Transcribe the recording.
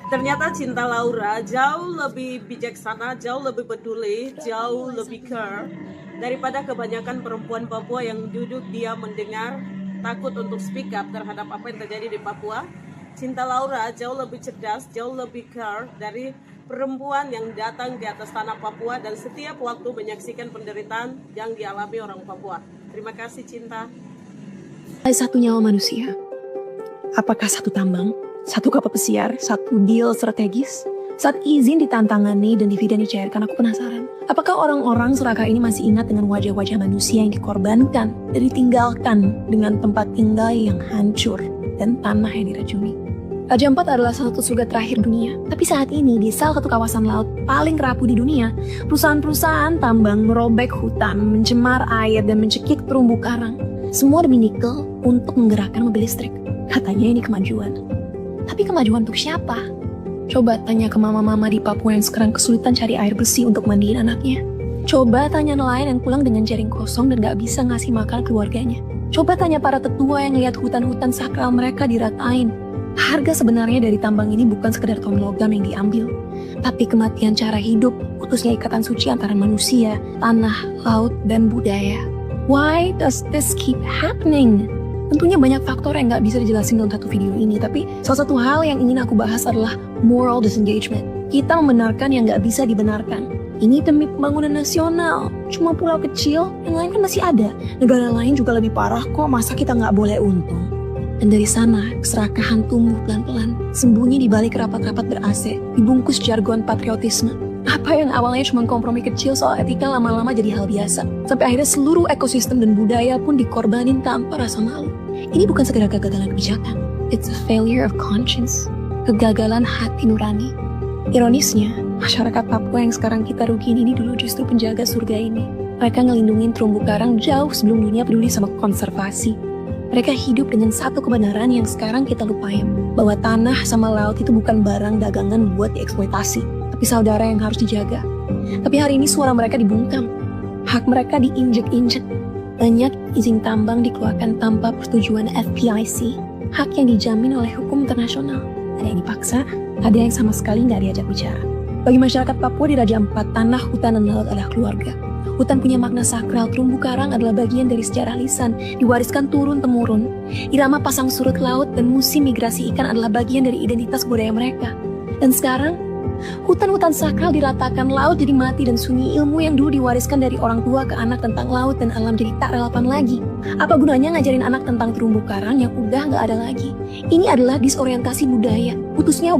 Ternyata cinta Laura jauh lebih bijaksana, jauh lebih peduli, jauh lebih care daripada kebanyakan perempuan Papua yang duduk diam mendengar, takut untuk speak up terhadap apa yang terjadi di Papua. Cinta Laura jauh lebih cerdas, jauh lebih care dari perempuan yang datang di atas tanah Papua dan setiap waktu menyaksikan penderitaan yang dialami orang Papua. Terima kasih Cinta. Satu nyawa manusia. Apakah satu tambang, satu kapal pesiar, satu deal strategis? Saat izin ditantangani dan dividen dicairkan, aku penasaran. Apakah orang-orang serakah ini masih ingat dengan wajah-wajah manusia yang dikorbankan dan ditinggalkan dengan tempat tinggal yang hancur dan tanah yang diracuni? Raja Ampat adalah salah satu surga terakhir dunia. Tapi saat ini, di salah satu kawasan laut paling rapuh di dunia, perusahaan-perusahaan tambang merobek hutan, mencemar air, dan mencekik terumbu karang. Semua demi nikel untuk menggerakkan mobil listrik. Katanya ini kemajuan. Tapi kemajuan untuk siapa? Coba tanya ke mama-mama di Papua yang sekarang kesulitan cari air bersih untuk mandiin anaknya. Coba tanya nelayan yang pulang dengan jaring kosong dan gak bisa ngasih makan keluarganya. Coba tanya para tetua yang lihat hutan-hutan sakral mereka diratain. Harga sebenarnya dari tambang ini bukan sekedar ton logam yang diambil, tapi kematian cara hidup, putusnya ikatan suci antara manusia, tanah, laut, dan budaya. Why does this keep happening? Tentunya banyak faktor yang gak bisa dijelasin dalam satu video ini, tapi salah satu hal yang ingin aku bahas adalah moral disengagement. Kita membenarkan yang gak bisa dibenarkan. Ini demi pembangunan nasional. Cuma pulau kecil, yang lain kan masih ada. Negara lain juga lebih parah kok, masa kita gak boleh untung? Dan dari sana, keserakahan tumbuh pelan-pelan, sembunyi di balik rapat-rapat ber-AC, dibungkus jargon patriotisme. Apa yang awalnya cuma kompromi kecil soal etika lama-lama jadi hal biasa. Sampai akhirnya seluruh ekosistem dan budaya pun dikorbanin tanpa rasa malu. Ini bukan sekedar kegagalan kebijakan. It's a failure of conscience. Kegagalan hati nurani. Ironisnya, masyarakat Papua yang sekarang kita rugiin ini dulu justru penjaga surga ini. Mereka ngelindungin terumbu karang jauh sebelum dunia peduli sama konservasi. Mereka hidup dengan satu kebenaran yang sekarang kita lupain. Bahwa tanah sama laut itu bukan barang dagangan buat dieksploitasi, tapi saudara yang harus dijaga. Tapi hari ini suara mereka dibungkam. Hak mereka diinjek-injek. Banyak izin tambang dikeluarkan tanpa persetujuan FPIC. Hak yang dijamin oleh hukum internasional. Ada yang dipaksa, ada yang sama sekali nggak diajak bicara. Bagi masyarakat Papua di Raja Ampat, tanah, hutan, dan laut adalah keluarga. Hutan punya makna sakral, terumbu karang adalah bagian dari sejarah lisan, diwariskan turun-temurun. Irama pasang surut laut dan musim migrasi ikan adalah bagian dari identitas budaya mereka. Dan sekarang, hutan-hutan sakral diratakan, laut jadi mati, dan sunyi ilmu yang dulu diwariskan dari orang tua ke anak tentang laut dan alam jadi tak relevan lagi. Apa gunanya ngajarin anak tentang terumbu karang yang udah gak ada lagi? Ini adalah disorientasi budaya, putusnya hubungan